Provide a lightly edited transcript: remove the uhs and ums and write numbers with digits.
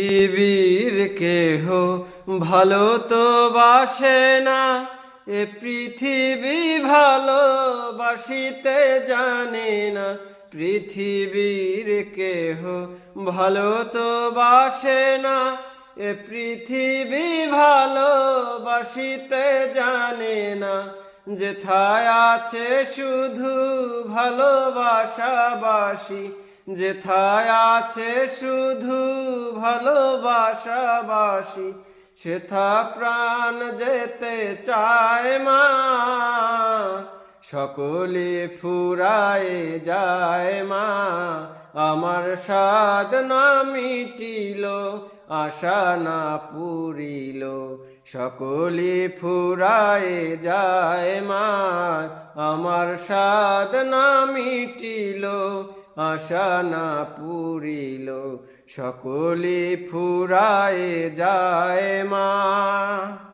পৃথিবীর কেহ ভালো তো বাসে না, এ পৃথিবী ভালোবাসিতে জানে না। পৃথিবীর কেহ ভালো তো বাসে না, এ পৃথিবী ভালোবাসিতে জানে না। যেথায় আছে শুধু ভালোবাসাবাসি, যেথায় আছে শুধু ভালোবাসাবাসি, সেথা প্রাণ যেতে চায় মা। সকলে ফুরায় যায় মা, আমার সাধ না মিটিল, আশা না পুরিল। সকলে ফুরায় যায় মা, আমার সাধ না মিটিল, আশা না পুরিল। সকলে ফুরায় যায় মা।